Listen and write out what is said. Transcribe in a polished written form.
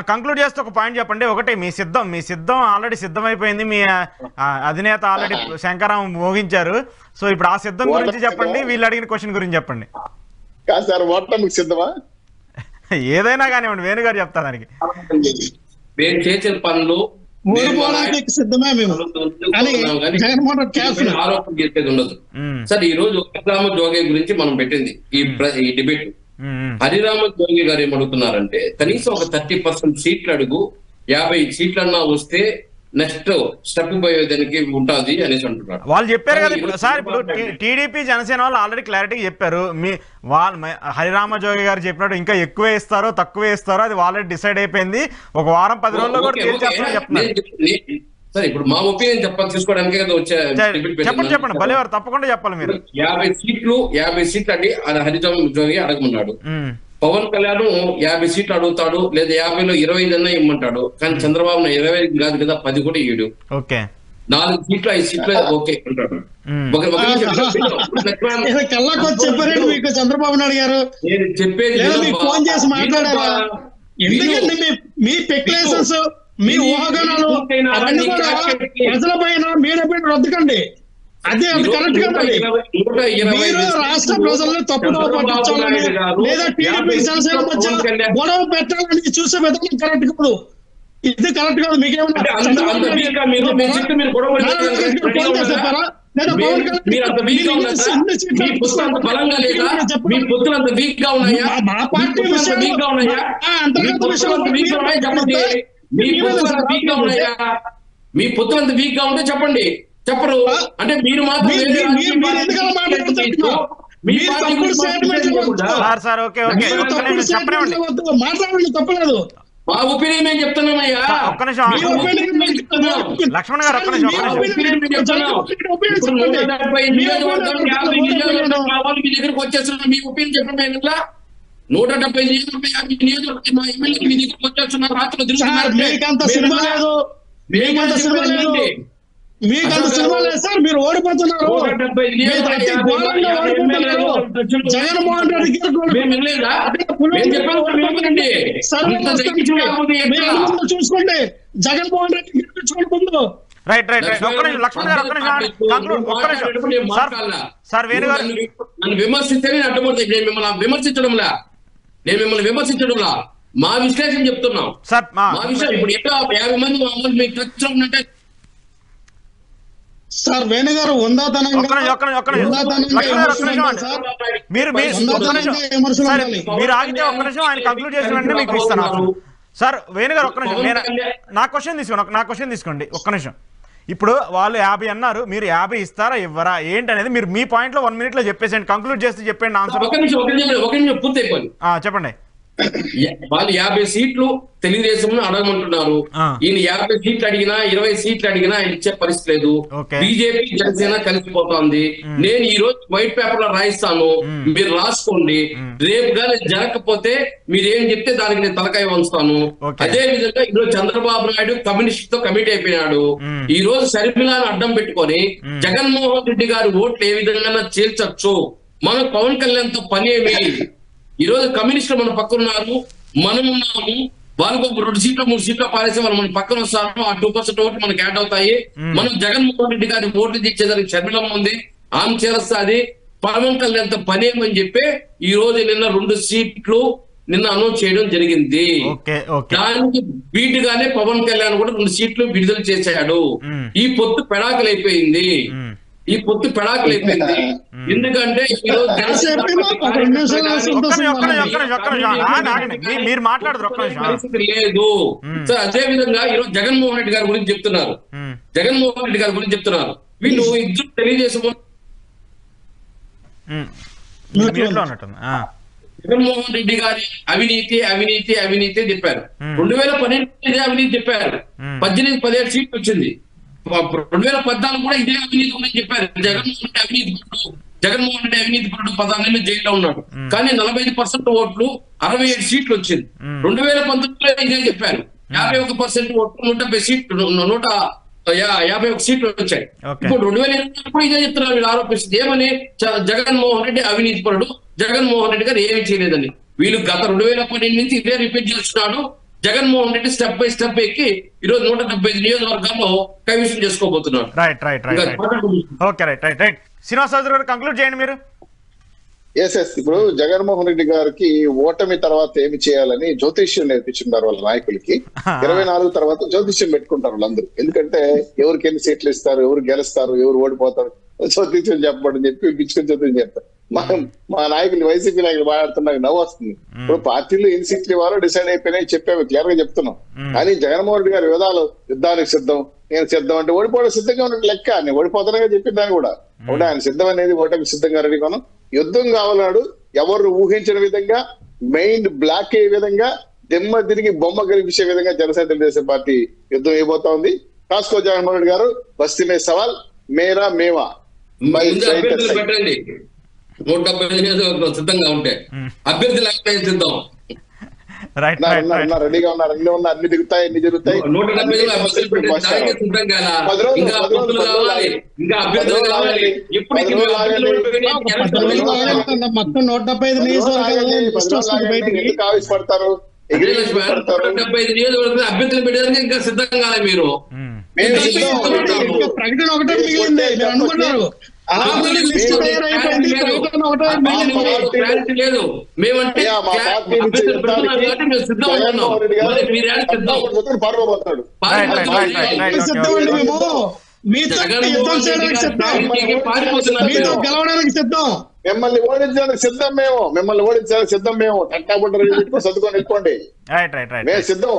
Conclude చేస్తే ఒక point చెప్పండి. ఒకటి మీ సిద్ధం ఆల్రెడీ సిద్ధమైపోయింది. మీ అధినేత ఆల్రెడీ శంకరాం మోగించారు. సో ఇప్పుడు ఆ సిద్ధం గురించి చెప్పండి, వీళ్ళు అడిగిన క్వశ్చన్ గురించి చెప్పండి. కాదు సార్, ఓటమికి సిద్ధమా? ఏదైనా కానివ్వండి, వేణుగారు చెప్తా దానికి. మేము చేసిన పనులు సిద్ధమే మేము ఆరోపణ చేసేది ఉండదు సార్. ఈ రోజు హరిరామ జోగి గురించి మనం పెట్టింది ఈ డిబేట్. హరిరామ జోగి గారు ఏమడుగుతున్నారంటే కనీసం ఒక 30% సీట్లు అడుగు, 50 సీట్లన్నా వస్తే నెక్స్ట్ స్టెప్ పోయేదానికి ఉంటుంది అనేసి అంటున్నారు. వాళ్ళు చెప్పారు కదా ఇప్పుడు సార్. ఇప్పుడు టీడీపీ జనసేన వాళ్ళు ఆల్రెడీ క్లారిటీ చెప్పారు. హరిరామ జోగి గారు చెప్పినట్టు ఇంకా ఎక్కువే ఇస్తారో తక్కువే ఇస్తారో అది ఆల్రెడీ డిసైడ్ అయిపోయింది. ఒక వారం 10 రోజుల్లో కూడా తేల్చేస్తారని చెప్తున్నారు. సరే, ఇప్పుడు మా ఒపీనియన్ తీసుకోవడానికి కదా వచ్చే. చెప్పండి భలేవారు, తప్పకుండా చెప్పాలి మీరు. 50 సీట్లు అండి అది హరిరామ జోగి అడగమన్నాడు. పవన్ కళ్యాణ్ 50 సీట్లు అడుగుతాడు, లేదా 50లో 25 అన్నా ఇమ్మంటాడు. కానీ చంద్రబాబు 20 కాదు కదా, 10 కూడా ఇయ్యడు. 4 సీట్లు 5 సీట్లు ఓకే అంటాడు. చెప్పారండి మీకు చంద్రబాబు నాయుడు గారు నేను చెప్పేది ఫోన్ చేసి మాట్లాడారా? ఎందుకండి మీ స్పెక్యులేషన్స్, మీ ఊహాగానాలు అవన్నీ కూడా ప్రజల పైన మీడియా పైన రద్దుకండి. అది కరెక్ట్ గా మీరు రాష్ట్ర ప్రజల్ని తప్పుదో పట్టించాలని లేదా టీడీపీ జనసేన మధ్య గొడవ పెట్టాలని చూసే విధానం కరెక్ట్ కాదు. ఇది కరెక్ట్ కాదు. మీకేమన్నా చెప్పారా? మా పార్టీ మీ పొత్తులంత వీక్ గా ఉంటే చెప్పండి. చెప్పరు అంటే మీరు మాట్లాడండి, తప్పలేదు. మా ఒపీనియన్ మేము చెప్తున్నామయ్యా. లక్ష్మణ్ గారు మీ దగ్గరకు వచ్చేస్తున్నా. మీ ఒపీనియన్ చెప్పడం 170 నియోజకవర్గం మా ఎమ్మెల్యేకి మీ దగ్గరకు వచ్చేస్తున్నారు. రాత్రులు తిరుగుతున్నారు. మీకంత సినిమా లేదు సార్, మీరు ఓడిపోతున్నారు. జగన్మోహన్ రెడ్డి చూసుకోండి, జగన్మోహన్ రెడ్డి గెలిపించుకోండి ముందు. రైట్ లక్ష్మణ్ గారు సార్ వేణు గారు నన్ను విమర్శిస్తే నేను అడ్డపడుతుంది. నేను మిమ్మల్ని విమర్శించడంలా మా విశ్లేషణ చెప్తున్నాం సార్. మా విషయం ఇప్పుడు ఎట్లా 50 మంది మీకు టచ్ ఉన్నట్టే సార్. వేణు గారు మీరు ఆగితే ఒక్క నిమిషం ఆయన కంక్లూడ్ చేసిన వెంటనే మీకు ఇస్తాను. సార్ వేణు గారు ఒక్క నిమిషం, నా క్వశ్చన్ తీసుకోండి ఒక్క నిమిషం. ఇప్పుడు వాళ్ళు 50 అన్నారు, మీరు 50 ఇస్తారా ఇవ్వరా ఏంటనేది మీరు మీ పాయింట్ లో 1 minute లో చెప్పేసండి. కంక్లూడ్ చేస్తే చెప్పండి ఆన్సర్. చెప్పండి. వాళ్ళు 50 సీట్లు తెలుగుదేశం అడగమంటున్నారు. ఈయన 50 సీట్లు అడిగినా 20 సీట్లు అడిగినా ఆయన ఇచ్చే పరిస్థితి లేదు. బీజేపీ జనసేన కలిసిపోతుంది. నేను ఈ రోజు వైట్ పేపర్ లో రాయిస్తాను, మీరు రాసుకోండి. రేపు కానీ జరగకపోతే మీరు ఏం చెప్తే దానికి నేను తలకాయ వంచుతాను. అదే విధంగా ఈరోజు చంద్రబాబు నాయుడు కమ్యూనిస్ట్ తో కమిట్ అయిపోయినాడు. ఈ రోజు షర్మిలాను అడ్డం పెట్టుకొని జగన్మోహన్ రెడ్డి గారి ఓట్లు ఏ విధంగా చేర్చొచ్చు, మనం పవన్ కళ్యాణ్ తో పని ఏమి. ఈ రోజు కమ్యూనిస్టులు మన పక్కన ఉన్నారు, మనం ఉన్నాము. వాళ్ళకు 2 సీట్లు 3 సీట్లు పారేసే వాళ్ళు మన పక్కన వస్తారు. ఆ 2% ఓట్లు మనకి యాడ్ అవుతాయి. మనం జగన్మోహన్ రెడ్డి గారి ఓట్లు తెచ్చేదానికి షర్మిలమ్మ ఉంది, ఆమె చేస్తుంది. పవన్ కళ్యాణ్ తో పని ఏమని చెప్పి ఈ రోజు నిన్న 2 సీట్లు అనౌన్స్ చేయడం జరిగింది. దానికి బీటుగానే పవన్ కళ్యాణ్ కూడా 2 సీట్లు విడుదల చేశాడు. ఈ పొత్తు పెడాకులైపోయింది. ఎందుకంటే మీరు మాట్లాడదు పరిస్థితి లేదు. అదే విధంగా ఈరోజు జగన్మోహన్ రెడ్డి గారి గురించి చెప్తున్నారు. వీళ్ళు ఇద్దరు తెలియజేసిన జగన్మోహన్ రెడ్డి గారి అవినీతి చెప్పారు. 2012 అవినీతి చెప్పారు. 18-17 సీట్లు వచ్చింది. 2014 కూడా ఇదే అవినీతి గురించి చెప్పారు. జగన్మోహన్ రెడ్డి అవినీతి పరుడు 16 నెలలు జైల్లో ఉన్నాడు. కానీ 45% ఓట్లు 67 సీట్లు వచ్చింది. 2019లో ఇదే చెప్పారు. 51% ఓట్లు 170 సీట్లు 151 సీట్లు వచ్చాయి. ఇప్పుడు 2020 కూడా ఇదే చెప్తున్నారు. వీళ్ళు ఆరోపిస్తుంది ఏమని, జగన్మోహన్ రెడ్డి అవినీతి పరుడు, జగన్మోహన్ రెడ్డి గారు ఏమి చేయలేదని. వీళ్ళు గత 2012 నుంచి ఇదే రిపీట్ చేస్తున్నాడు. Jaganmohan Reddy step by step ఎక్కి ఈ రోజు 175 నియోజకవర్గాల్లో కైవసం చేసుకోబోతున్నాడు. Right. Okay, right. Srinivas Chowdary గారు కంక్లూడ్ చేయండి మీరు. ఎస్ ఇప్పుడు జగన్మోహన్ రెడ్డి గారికి ఓటమి తర్వాత ఏమి చేయాలని జ్యోతిష్యం నేర్పించున్నారు వాళ్ళ నాయకులకి. 24 తర్వాత జ్యోతిష్యం పెట్టుకుంటారు వాళ్ళందరూ. ఎందుకంటే ఎవరికి ఎన్ని సీట్లు ఇస్తారు, ఎవరు గెలుస్తారు, ఎవరు ఓడిపోతారు, జ్యోతిష్యం చెప్పడం చెప్పి పిచ్చుకొని జ్యోతిష్యం చెప్తారు. మా నాయకులు వైసీపీ నాయకులు మాట్లాడుతున్నారు, నవ్వు వస్తుంది. ఇప్పుడు పార్టీలు ఎన్ని సీట్లు ఇవ్వాలో డిసైడ్ అయిపోయినాయి, చెప్పాము, క్లియర్ గా చెప్తున్నాం. కానీ జగన్మోహన్ రెడ్డి గారి విధాలు యుద్ధానికి సిద్ధం, నేను సిద్ధం అంటే ఓడిపోవడం సిద్ధంగా ఉన్నట్టు లెక్క. నేను ఓడిపోతానగా చెప్పిన దాన్ని కూడా ఒకటే ఆయన సిద్ధం అనేది ఓటమికి సిద్ధంగా రెడీగాను. యుద్ధం కావాలన్నాడు, ఎవరు ఊహించిన విధంగా మైండ్ బ్లాక్ అయ్యే విధంగా దిమ్మ తిరిగి బొమ్మ కనిపించే విధంగా జనసేన తెలుగుదేశం పార్టీ యుద్ధం అయిపోతా ఉంది. కాసుకో జగన్మోహన్ రెడ్డి గారు, బస్తీ మే సవాల్ మేరా మేవా పెట్టండి. 175 సిద్ధంగా ఉంటే అభ్యర్థి లేకపోతే సిద్ధం. రెడీగా ఉన్నారు, అన్ని ఉన్నా, అన్ని దిగుతాయి, అన్ని జరుగుతాయి. 175 సిద్ధం కాదా? ఇంకా అభ్యర్థులు కావాలి, ఇంకా అభ్యర్థులు కావాలి. మొత్తం 175 నియోజకవర్గాలు ఆవిష్పడతారు. 175 నియోజకవర్గాలు అభ్యర్థులు పెట్టడానికి ఇంకా సిద్ధం కాలే మీరు. ప్రకటన ఒకటే మిగిలింది, మీరు అనుకున్నారు. లేదు మేమంటే గెలవడానికి సిద్ధం. మిమ్మల్ని ఓడించడానికి సిద్ధం మేము, మిమ్మల్ని ఓడించడానికి సిద్ధం మేము. టక్కాబుట్ట సర్దుకొని వెళ్ళిపోండి, మేము సిద్ధం.